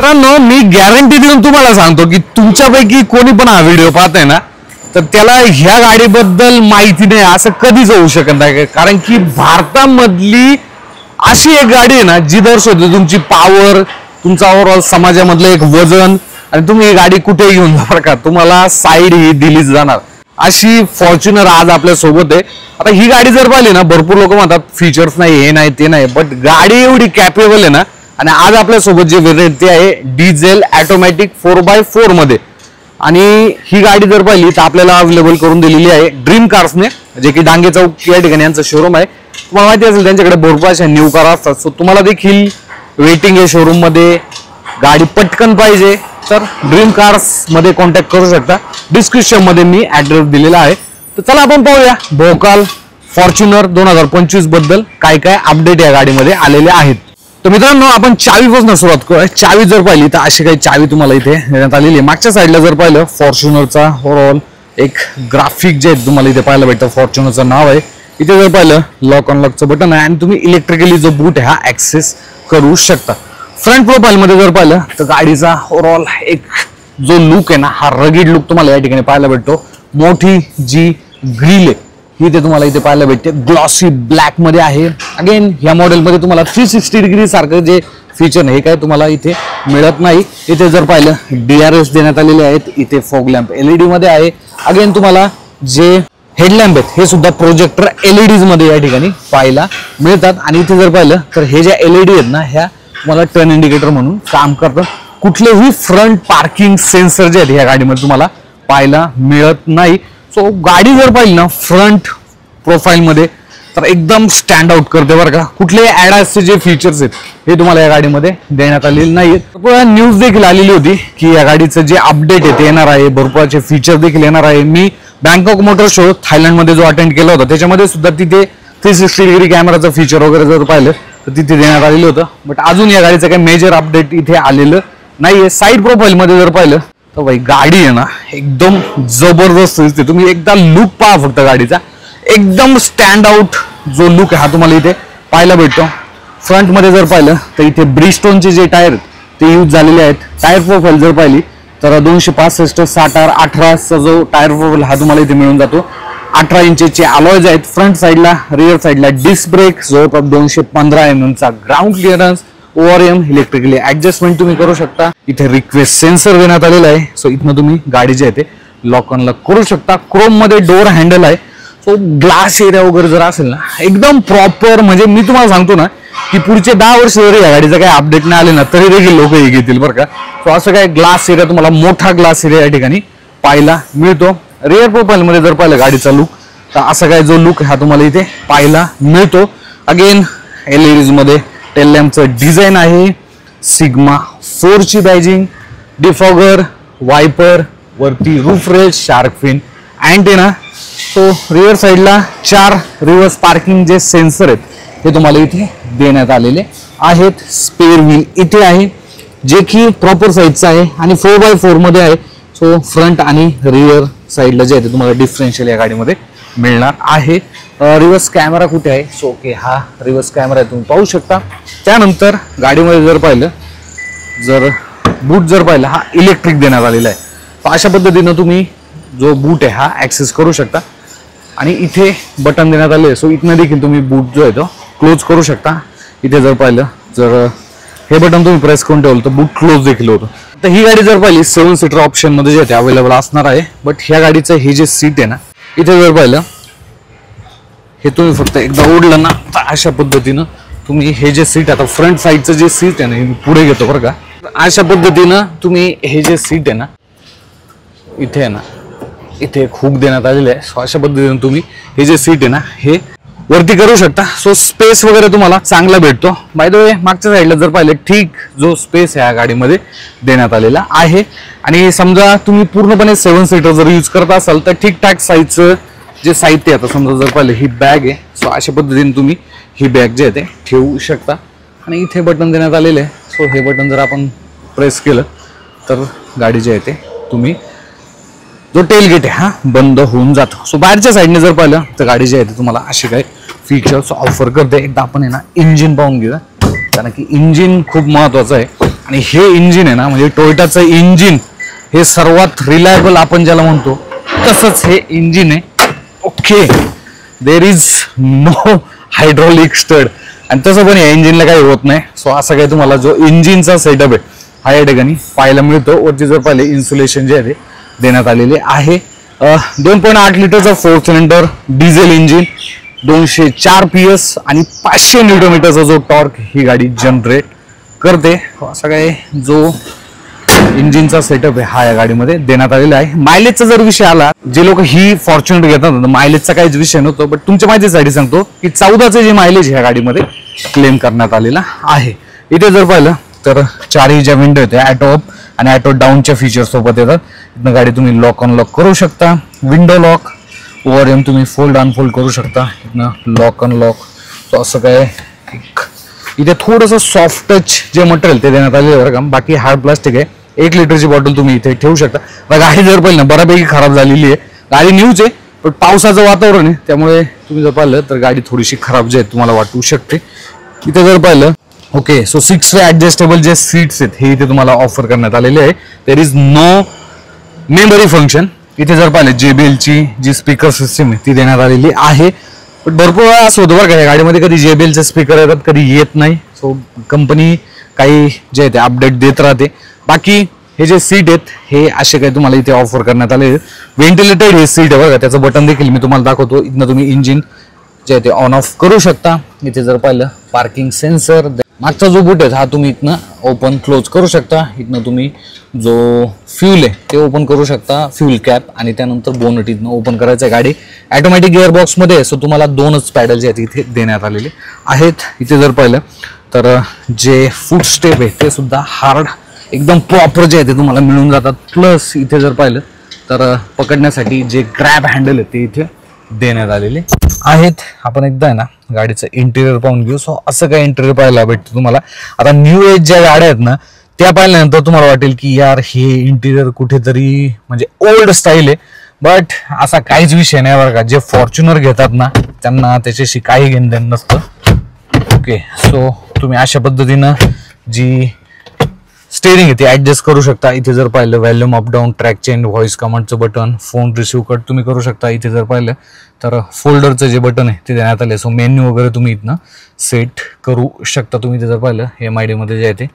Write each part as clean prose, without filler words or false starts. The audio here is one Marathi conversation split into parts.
मित्रांनो मी गॅरंटी देऊन तुम्हाला सांगतो की तुमच्यापैकी कोणी पण हा व्हिडिओ पाहताय ना तर त्याला ह्या गाडीबद्दल माहिती नाही असं कधीच होऊ शकत नाही, कारण की भारतामधली अशी एक गाडी आहे ना जी दर्शवते तुमची पॉवर, तुमचा ओव्हरऑल समाजामधलं एक वजन, आणि तुम्ही ही गाडी कुठे घेऊन जा का तुम्हाला साईड ही दिलीच जाणार अशी फॉर्च्युनर आज आपल्या सोबत आहे. आता ही गाडी जर पाहिली ना भरपूर लोक म्हणतात फीचर्स नाही, हे नाही ते नाही, बट गाडी एवढी कॅपेबल आहे ना. आणि आज आपल्या सोबत जे व्हेरियंट ते आहे डिझेल ऑटोमॅटिक 4x4 मध्ये. आणि ही गाडी जर पाहिली तर आपल्याला अवेलेबल करून दिलेली आहे ड्रीम कार्सने, जे की डांगे चौक या ठिकाणी यांचं शोरूम आहे. तुम्हाला माहिती असेल त्यांच्याकडे भरपूर अशा न्यू कार असतात. सो तुम्हाला देखील वेटिंग आहे शोरूम मध्ये, गाडी पटकन पाहिजे तर ड्रीम कार्स मध्ये कॉन्टॅक्ट करू शकता. डिस्क्रिप्शन मध्ये मी ऍड्रेस दिलेला आहे. तर चला आपण पाहूया भोकाल फॉर्च्युनर 2025 बद्दल काय काय अपडेट या गाडीमध्ये आलेले आहेत. तर मित्रांनो आपण चावीपासून सुरुवात करूया. चावी जर पाहिली तर अशी काही चावी तुम्हाला इथे देण्यात आलेली आहे. मागच्या साईडला जर पाहिलं फॉर्च्युनरचा ओव्हरऑल एक ग्राफिक जे तुम्हाला इथे पाहायला भेटतं, फॉर्च्युनरचं नाव आहे. इथे जर पाहिलं लॉक अनलॉकचं बटन आहे आणि तुम्ही इलेक्ट्रिकली जो बूट आहे हा ऍक्सेस करू शकता. फ्रंट प्रोफाईल मध्ये जर पाहिलं तर गाडीचा ओव्हरऑल एक जो लुक आहे ना हा रगीड लुक तुम्हाला या ठिकाणी पाहायला भेटतो. मोठी जी ग्रिल आहे ही ते तुम्हाला इथे पाहायला भेटते, ग्लॉसी ब्लॅक मध्ये आहे. अगेन या मॉडेल मध्ये तुम्हाला 360 डिग्री सारखं जे फीचर आहे हे काय तुम्हाला इथे मिळत नाही. इथे जर पाहिलं DRS देण्यात आलेले आहेत. इथे फॉग लॅम्प LED मध्ये आहे. अगेन तुम्हाला जे हेडलॅम्प आहेत हे सुद्धा प्रोजेक्टर LEDs मध्ये या ठिकाणी पाहायला मिळतात. आणि इथे जर पाहिलं तर हे ज्या LED आहेत ना ह्या तुम्हाला टर्न इंडिकेटर म्हणून काम करतात. कुठलेही फ्रंट पार्किंग सेन्सर जे आहेत या गाडीमध्ये तुम्हाला पाहायला मिळत नाही. सो गाडी जर पाहिली ना फ्रंट प्रोफाईल मध्ये तर एकदम स्टँड आउट करते बरं का. कुठलेही ॲडासचे जे फीचर्स आहेत हे तुम्हाला या गाडीमध्ये देण्यात आलेले नाहीत. न्यूज देखील आलेली होती की या गाडीचं जे अपडेट आहे ते येणार आहे, भरपूरचे फीचर देखील येणार आहे. मी बँकॉक मोटर शो थायलंड मध्ये जो अटेंड केला होता त्याच्यामध्ये सुद्धा तिथे 360 डिग्री कॅमेराचं फीचर वगैरे जर पाहिलं तर तिथे देण्यात आलेलं होतं. बट अजून या गाडीचं काही मेजर अपडेट इथे आलेलं नाहीये. साईड प्रोफाईल मध्ये जर पाहिलं तर भाई गाडी आहे ना एकदम जबरदस्त दिसते. तुम्ही एकदा लुक पहा फक्त गाडीचा, एकदम स्टँड आउट जो लुक आहे हा तुम्हाला इथे पाहायला भेटतो. फ्रंट मध्ये जर पाहिलं तर इथे ब्रिस्टोनचे जे टायर ते यूज झालेले आहेत. टायर प्रोफाईल जर पाहिली तर 265 60 18चा जो टायर प्रोफाईल हा तुम्हाला इथे मिळून जातो. 18 इंचचे अलॉयज आहेत. फ्रंट साईडला रिअर साईडला डिस्क ब्रेक, जवळपास 215 mm चा ground clearance, ORM electrically adjustment तुम्ही करू शकता. इथे रिक्वेस्ट सेन्सर देण्यात आलेला आहे. सो इथनं तुम्ही गाडी जे आहे ते लॉक अनलॉक करू शकता. क्रोम मध्ये डोअर हँडल आहे. सो ग्लास एरिया वगैरे जर असेल ना एकदम प्रॉपर, म्हणजे मी तुम्हाला सांगतो ना की पुढचे 10 वर्ष जरी या गाडीचं काही अपडेट नाही आले ना तरी देखील लोक हे घेतील बरं का. सो असं काय ग्लास एरिया तुम्हाला मोठा ग्लास एरिया या ठिकाणी पाहायला मिळतो. रिअर प्रोफाईल मध्ये जर पाहिलं गाडीचा लुक तर असा काय जो लुक हा तुम्हाला इथे पाहायला मिळतो. अगेन LEDs मध्ये टेल लॅम्पचं डिझाईन आहे. सिग्मा 4 ची बॅजिंग, डिफॉगर, वायपर, वरती roof rails, shark fin, antenna. So rear साईडला 4 रिव्हर्स पार्किंग जे सेन्सर आहेत हे तुम्हाला इथे देण्यात आलेले आहेत. स्पेअर व्हील इथे आहे जे की प्रॉपर साईजचं आहे आणि 4x4 मध्ये आहे. सो फ्रंट आणि रिअर साईडला जे आहे ते तुम्हाला डिफरन्शियल या गाडीमध्ये मिळणार आहे. रिव्हर्स कॅमेरा कुठे आहे? सो ओके हा रिव्हर्स कॅमेरा तुम्ही पाहू शकता. त्यानंतर गाडीमध्ये जर पाहिलं, जर बूट जर पाहिलं हा इलेक्ट्रिक देण्यात आलेला आहे. तर अशा पद्धतीनं तुम्ही जो बूट आहे हा ऍक्सेस करू शकता. आणि इथे बटन देण्यात आले आहे. सो इथनं देखील तुम्ही बूट जो आहे तो क्लोज करू शकता. इथे जर पाहिलं जर हे बटन तुम्ही प्रेस करून ठेवलं तर बूट क्लोज देखील होतं. तर ही गाडी जर पाहिली 7 सीटर ऑप्शन मध्ये जे आहे अवेलेबल असणार आहे. बट ह्या गाडीचं हे जे सीट आहे ना इथे जर पाहिलं हे तुम्ही फक्त एकदा ओढलं ना तर अशा पद्धतीनं तुम्ही हे जे सीट आता फ्रंट साईडचं जे सीट आहे ना हे पुढे घेतो बरं का. अशा पद्धतीनं तुम्ही हे जे सीट आहे ना इथे आहे ना इथे एक हुक देण्यात आलेले आहे. सो अशा पद्धतीने तुम्ही हे जे सीट आहे ना हे वरती करू शकता. सो स्पेस वगैरे तुम्हाला चांगला भेटतो. बाय द वे मागच्या साईडला जर पाहिलं ठीक जो स्पेस आहे या गाडीमध्ये देण्यात आलेला आहे. आणि समजा तुम्ही पूर्णपणे 7 सीटर जर यूज करत असाल तर ठीकठाक साईजचं जे साहित्य आता समजा जर पाहिलं ही बॅग आहे. सो अशा पद्धतीने तुम्ही ही बॅग जे आहे ते ठेवू शकता. आणि इथे बटन देण्यात आलेले आहे. सो हे बटन जर आपण प्रेस केलं तर गाडी जे आहे ते तुम्ही जो टेल गेट आहे हा बंद होऊन जातो. सो बाहेरच्या साईडने जर पाहिलं तर गाडी जी आहे ती तुम्हाला असे काही फीचर्स ऑफर करते. एकदा आपण आहे ना इंजिन पाहून घेऊया, कारण की इंजिन खूप महत्वाचं आहे. आणि हे इंजिन आहे ना, म्हणजे टोयोटाचं इंजिन हे सर्वात रिलायबल आपण ज्याला म्हणतो तसंच हे इंजिन आहे. Okay, there is no hydraulic strut, आणि तसं पण या इंजिनला काही होत नाही. सो असं काही तुम्हाला जो इंजिनचा सेटअप आहे हा या ठिकाणी पाहायला मिळतो. वरती जर पाहिले इन्सुलेशन जे आहे ते देण्यात आलेले आहे. 2.8 लिटरचा 4 सिलेंडर डिझेल इंजिन, 204 PS आणि 500 न्यूटन जो टॉर्क ही गाडी जनरेट करते. असा काय जो इंजिनचा सेटअप आहे हा या गाडीमध्ये देण्यात आलेला आहे. मायलेजचा जर विषय आला, जे लोक ही फॉर्च्युनर घेतात मायलेजचा काहीच विषय नव्हतो, बट तुमच्या माहितीसाठी सांगतो की 14चे जे मायलेज ह्या गाडीमध्ये क्लेम करण्यात आलेला आहे. इथे जर पाहिलं तर चारही ज्या विंडो आहेत ऑटो अप आणि ऑटो डाऊनच्या फीचर सोबत येतात. इथनं गाडी तुम्ही लॉक अनलॉक करू शकता, विंडो लॉक ओव्हर एम तुम्ही फोल्ड अनफोल्ड करू शकता, इथनं लॉक अनलॉक. सो असं काय इथे थोडंसं सॉफ्ट टच जे मटेरियल ते देण्यात आलेलं आहे का, बाकी हार्ड प्लास्टिक आहे. 1 लिटरची बॉटल तुम्ही इथे ठेवू शकता. गाडी जर पाहिलं ना बऱ्यापैकी खराब झालेली आहे, गाडी न्यूच आहे पण पावसाचं वातावरण आहे त्यामुळे तुम्ही जर पाहिलं तर गाडी थोडीशी खराब जे आहे तुम्हाला वाटू शकते. इथे जर पाहिलं ओके, सो 6 वे ऍडजस्टेबल जे सीट्स आहेत हे इथे तुम्हाला ऑफर करण्यात आलेले आहे. There is no memory function. इथे जर पाहिलं JBL ची जी स्पीकर सिस्टीम आहे ती देण्यात आलेली आहे. पण भरपूर वेळा असं होतं बरं का, या गाडीमध्ये कधी JBL चे स्पीकर येतात कधी येत नाही. सो कंपनी काही जे आहे ते अपडेट देत राहते. बाकी हे जे सीट आहेत हे असे काही तुम्हाला इथे ऑफर करण्यात आले. व्हेंटिलेटेड हे सीट आहे बघा, त्याचं बटन देखील मी तुम्हाला दाखवतो. इथनं तुम्ही इंजिन जे आहे ते ऑन ऑफ करू शकता. इथे जर पाहिलं पार्किंग सेन्सर, मागचा जो बूट आहे हा तुम्ही इथनं ओपन क्लोज करू शकता. इथनं तुम्ही जो फ्यूल आहे ते ओपन करू शकता, फ्यूल कॅप, आणि त्यानंतर बोनट इथनं ओपन करायचं आहे. गाडी ऑटोमॅटिक गिअरबॉक्स मध्ये, सो तुम्हाला 2च पॅडल जे आहेत इथे देण्यात आलेले आहेत. इथे जर पाहिलं तर जे फूट स्टेप आहे ते सुद्धा हार्ड एकदम प्रॉपर जे आहे ते तुम्हाला मिळून जातात. प्लस इथे जर पाहिलं तर पकडण्यासाठी जे ग्रॅब हँडल आहे ते इथे देण्यात आलेले आहेत. आपण एकदा आहे ना गाडीचं इंटेरियर पाहून घेऊ. सो असं काय इंटेरियर पाहायला भेटतं तुम्हाला. आता न्यू एज ज्या गाड्या आहेत ना त्या पाहिल्यानंतर तुम्हाला वाटेल की यार हे इंटेरियर कुठेतरी म्हणजे ओल्ड स्टाईल आहे, बट असा काहीच विषय नाही बरं का. जे फॉर्च्युनर घेतात ना त्यांना त्याच्याशी काही घेणं नसतं. ओके, सो तुम्ही अशा पद्धतीनं जी स्टेरिंग आहे ते ऍडजस्ट करू शकता. इथे जर पाहिलं volume up down, track change, voice कमांडचं बटन, फोन रिसिव्ह कट तुम्ही करू शकता. इथे जर पाहिलं तर फोल्डरचं जे बटन आहे ते देण्यात आले. सो मेन्यू वगैरे तुम्ही इथनं सेट करू शकता. तुम्ही इथे जर पाहिलं MID मध्ये जे आहे ते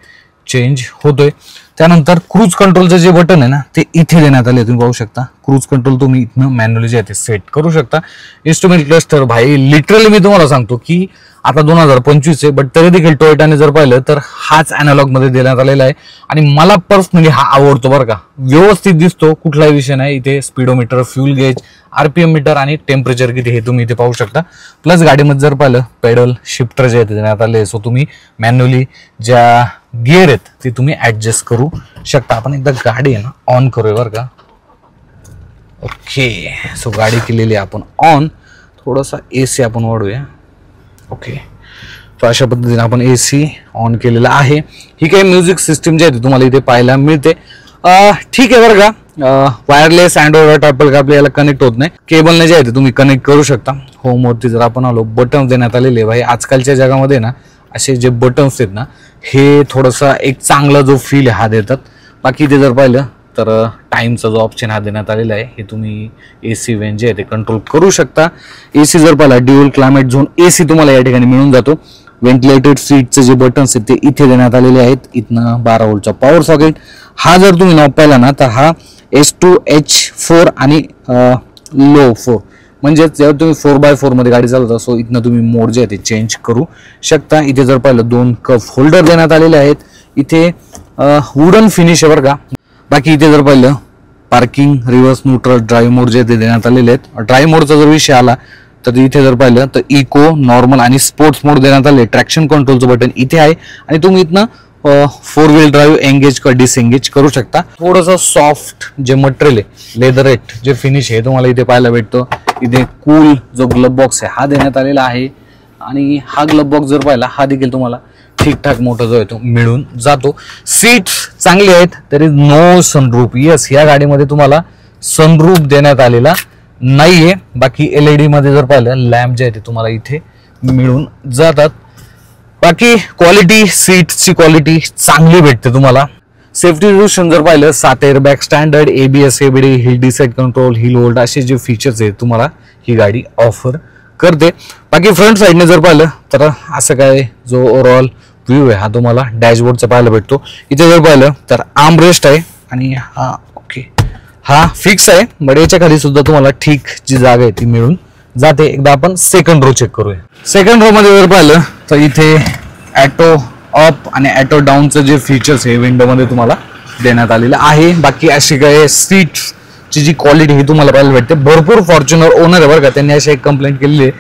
चेंज होतोय. त्यानंतर क्रूज कंट्रोलचं जे बटन आहे ना ते इथे देण्यात आले. तुम्ही पाहू शकता क्रूज कंट्रोल तुम्ही इथनं मॅन्युअली जे आहे ते सेट करू शकता. इन्स्ट्रुमेंट क्लस्टर भाई लिटरली मी तुम्हाला सांगतो की आता 2025 आहे, बट तरी देखील टोयोटाने जर पाहिलं तर हाच अॅनालॉग मध्ये देण्यात आलेला आहे आणि मला पर्सनली हा आवडतो बरं का. व्यवस्थित दिसतो, कुठलाही विषय नाही. इथे speedometer, fuel gauge, RPM meter आणि टेम्परेचर किती हे तुम्ही इथे पाहू शकता. प्लस गाडीमध्ये जर पाहिलं पेडल शिफ्टर जे आहे देण्यात आले. सो तुम्ही मॅन्युअली ज्या गिअर आहेत ते तुम्ही ऍडजस्ट करू शकता. आपण एकदा गाडी आहे ना ऑन करूया बरं का. ओके, सो गाडी केलेली आहे आपण ऑन. थोडासा AC आपण वाढूया. ओके, तर अशा पद्धतीने आपण AC ऑन केलेला आहे. ही काही म्युझिक सिस्टीम जी आहे तुम्हाला इथे पाहायला मिळते. ठीक आहे बरं का. वायरलेस अँड्रॉइड ॲपल का आपल्याला कनेक्ट होत नाही. केबलने जे आहे ते तुम्ही कनेक्ट करू शकता. होमवरती जर आपण आलो बटन देण्यात आलेले भाई. आजकालच्या जगामध्ये ना असे जे बटन्स आहेत ना हे थोडासा एक चांगला जो फील हा देतात. बाकी ते जर पाहिलं तर टाईमचा जो ऑप्शन हा देण्यात आलेला आहे हे तुम्ही AC वेन जे आहे ते कंट्रोल करू शकता. AC जर पाहिला ड्युअल क्लायमेट झोन AC तुम्हाला या ठिकाणी मिळून जातो. व्हेंटिलेटेड सीटचे जे बटन्स आहेत ते इथे देण्यात आलेले आहेत. इथनं 12 व्होल्टचा पॉवर सॉकेट. हा जर तुम्ही नॉब पाहिला ना तर हा S2H4 आणि लो 4 म्हणजे जेव्हा तुम्ही 4x4 मध्ये गाडी चालवता सो इथनं तुम्ही मोड जे आहे ते चेंज करू शकता. इथे जर पाहिलं 2 कप होल्डर देण्यात आलेले आहेत. इथे वुडन फिनिश आहे बरं का. बाकी इथे जर पाहिलं पार्किंग, रिव्हर्स, न्यूट्रल, ड्राईव्ह मोड जे ते देण्यात आलेले आहेत. ड्राईव्ह मोडचा जर विषय आला तर इथे जर पाहिलं तर इको, नॉर्मल आणि स्पोर्ट्स मोड देण्यात आले. ट्रॅक्शन कंट्रोलचं बटन इथे आहे आणि तुम्ही इथनं 4 व्हील ड्राईव्ह एंगेज किंवा डिसएंगेज करू शकता. थोडंसं सॉफ्ट जे मटेरियल आहे, लेदरेट जे फिनिश आहे तुम्हाला इथे पाहायला भेटतं. इथे कूल जो ग्लब बॉक्स आहे हा देण्यात आलेला आहे आणि हा ग्लब बॉक्स जर पाहिला हा देखील तुम्हाला ठीकठाक मोठा जो आहे तो मिळून जातो. सीट्स चांगली आहेत. तर इज नो सनरूफ. येस, या गाडीमध्ये तुम्हाला सनरूफ देण्यात आलेला नाहीये. बाकी LED मध्ये जर पाहिलं लॅम्प जे आहे ते तुम्हाला इथे मिळून जातात. बाकी क्वालिटी, सीटची क्वालिटी चांगली भेटते तुम्हाला. सेफ्टी रिड्युशन जर पाहिलं, 7 airbag standard, ABS, ABD, hill decide control, hill hold असे जे फीचर्स आहेत तुम्हाला ही गाडी ऑफर करते. बाकी फ्रंट साईडने जर पाहिलं तर असं काय जो ओव्हरऑल व्ह्यू आहे हा तुम्हाला डॅशबोर्डचा पाहायला भेटतो. इथे जर पाहिलं तर आर्मरेस्ट आहे आणि हा फिक्स आहे, बट याच्या खाली सुद्धा तुम्हाला ठीक जी जागा आहे ती मिळून जाते. एकदा आपण सेकंड रो चेक करूया. सेकंड रो मध्ये जर पाहिलं तर इथे ॲटो अप आणि ॲटो डाऊनचं जे फीचर्स आहे विंडो मध्ये तुम्हाला देण्यात आलेलं आहे. बाकी अशी काय सीटची जी क्वालिटी ही तुम्हाला पाहायला भेटते. भरपूर फॉर्च्युनर ओनर आहे बरं का, त्यांनी अशी एक कंप्लेंट केलेली आहे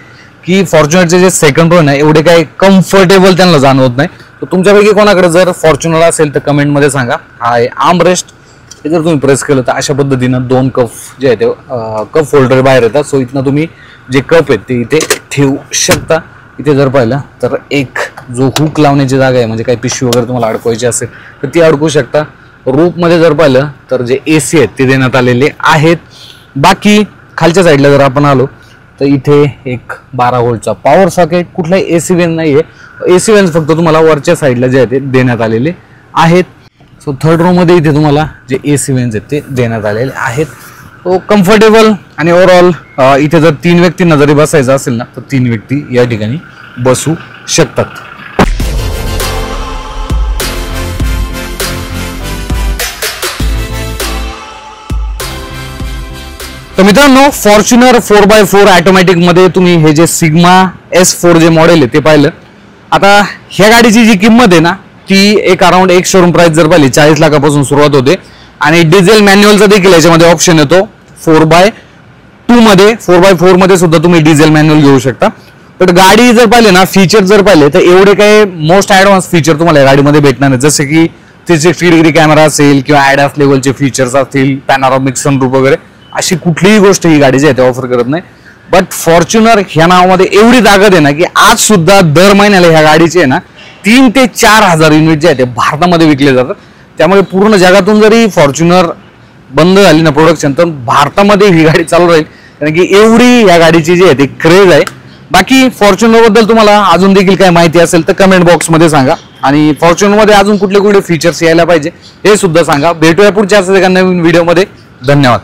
की फॉर्च्युनरचे जे सेकंड रो ना एवढे काही कम्फर्टेबल त्यांना जाणवत नाही. तर तुमच्यापैकी कोणाकडे जर फॉर्च्युनर असेल तर कमेंटमध्ये सांगा. हा आहे आर्मरेस्ट, हे जर तुम्ही प्रेस केलं तर अशा पद्धतीनं 2 कप जे आहे ते कप होल्डर बाहेर येतात. सो इथनं तुम्ही जे कप आहेत ते इथे ठेवू शकता. इथे जर पाहिलं तर एक जो हुक लावण्याची जागा आहे, म्हणजे काही पिशवी वगैरे तुम्हाला अडकवायची असेल तर ती अडकू शकता. रूफमध्ये जर पाहिलं तर जे AC आहेत ते देण्यात आलेले आहेत. बाकी खालच्या साईडला जर आपण आलो तर इथे एक 12 व्होल्टचा पॉवर सॉकेट, कुठलाही AC वेन नाही आहे. AC वेन्स फक्त तुम्हाला वरच्या साईडला जे आहे ते देण्यात आलेले आहेत. सो थर्ड रो मध्ये इथे तुम्हाला जे AC वेन्स आहेत ते देण्यात आलेले आहेत. तो कम्फर्टेबल आणि ओव्हरऑल इथे जर 3 व्यक्तींना जरी बसायचं असेल ना तर 3 व्यक्ती या ठिकाणी बसू शकतात. तर मित्रांनो, फॉर्च्युनर 4x4 ऑटोमॅटिक मध्ये तुम्ही हे जे सिग्मा S4 जे मॉडेल आहे ते पाहिलं. आता ह्या गाडीची जी किंमत आहे ना ती एक अराउंड एक शोरूम प्राइस जर पाहिली 40 लाखापासून सुरुवात होते. आणि डिझेल मॅन्युअलचा देखील याच्यामध्ये ऑप्शन येतो. 4x2 मध्ये, 4x4 मध्ये सुद्धा तुम्ही डिझेल मॅन्युअल घेऊ शकता. पण गाडी जर पाहिले ना, फीचर जर पाहिले तर एवढे काही मोस्ट ॲडव्हान्स फीचर तुम्हाला या गाडीमध्ये भेटणार नाही. जसे की 360 डिग्री कॅमेरा असेल किंवा ADAS लेवलचे फीचर्स असतील, पॅनोरामिक सनरूफ वगैरे, अशी कुठलीही गोष्ट ही गाडी जी आहे ते ऑफर करत नाही. बट फॉर्च्युनर ह्या नावामध्ये एवढी ताकद आहे ना की आज सुद्धा दर महिन्याला ह्या गाडीचे आहे ना 3 ते 4 हजार युनिट जे आहे ते भारतामध्ये विकले जातात. त्यामुळे पूर्ण जगातून जरी फॉर्च्युनर बंद झाली ना प्रोडक्शन, तर भारतामध्ये ही गाडी चालू राहील, कारण की एवढी या गाडीची जी आहे ती क्रेज आहे. बाकी फॉर्च्युनर बद्दल तुम्हाला अजून देखील काही माहिती असेल तर कमेंट बॉक्समध्ये सांगा. आणि फॉर्च्युनर मध्ये अजून कुठले कुठले फीचर्स यायला पाहिजे हे सुद्धा सांगा. भेटूया पुढच्या एका नवीन व्हिडिओमध्ये. धन्यवाद.